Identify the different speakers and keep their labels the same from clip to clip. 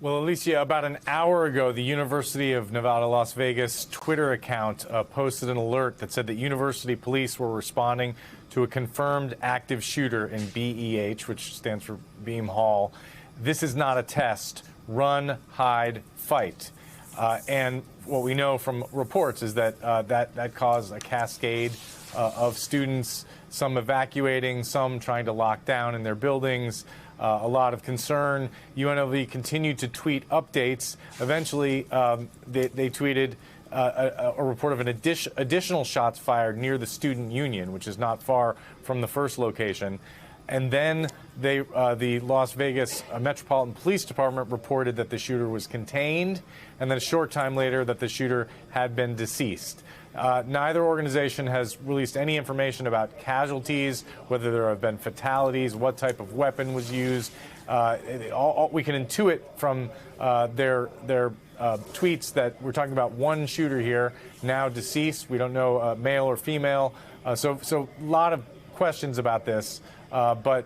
Speaker 1: Well, Alicia, about an hour ago, the University of Nevada, Las Vegas Twitter account posted an alert that said that university police were responding to a confirmed active shooter in BEH, which stands for Beam Hall. This is not a test. Run, hide, fight. And what we know from reports is that that caused a cascade of students, some evacuating, some trying to lock down in their buildings. A lot of concern. UNLV continued to tweet updates. Eventually, they tweeted a report of an additional shots fired near the Student Union, which is not far from the first location. And then the Las Vegas Metropolitan Police Department reported that the shooter was contained, and then a short time later that the shooter had been deceased. Neither organization has released any information about casualties, whether there have been fatalities, what type of weapon was used. We can intuit from their tweets that we're talking about one shooter here, now deceased. We don't know male or female. So a lot of questions about this, but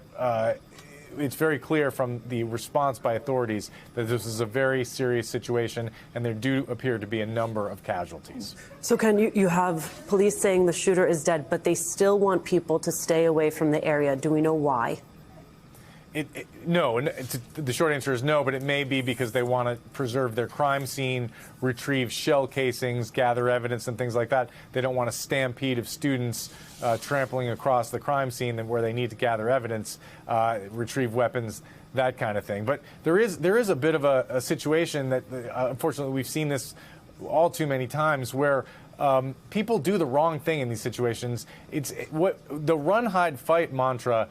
Speaker 1: it's very clear from the response by authorities that this is a very serious situation, and there do appear to be a number of casualties.
Speaker 2: So, Ken, you have police saying the shooter is dead, but they still want people to stay away from the area. Do we know why? No, the short answer is no, but it may be because they want to preserve their crime scene, retrieve shell casings, gather evidence and things like that. They don't want a stampede of students trampling across the crime scene where they need to gather evidence, retrieve weapons, that kind of thing. But there is a bit of a situation that, unfortunately, we've seen this all too many times where people do the wrong thing in these situations. It's what the run, hide, fight mantra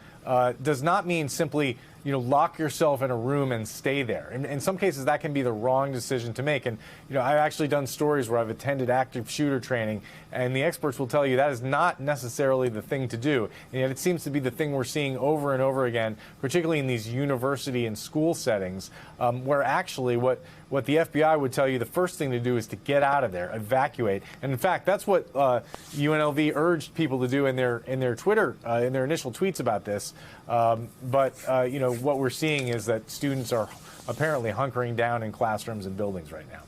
Speaker 2: does not mean simply, lock yourself in a room and stay there. In some cases, that can be the wrong decision to make. And, I've actually done stories where I've attended active shooter training, and the experts will tell you that is not necessarily the thing to do. And yet it seems to be the thing we're seeing over and over again, particularly in these university and school settings, where actually what the FBI would tell you the first thing to do is to get out of there, evacuate. And in fact, that's what UNLV urged people to do in their Twitter, in their initial tweets about this. But what we're seeing is that students are apparently hunkering down in classrooms and buildings right now.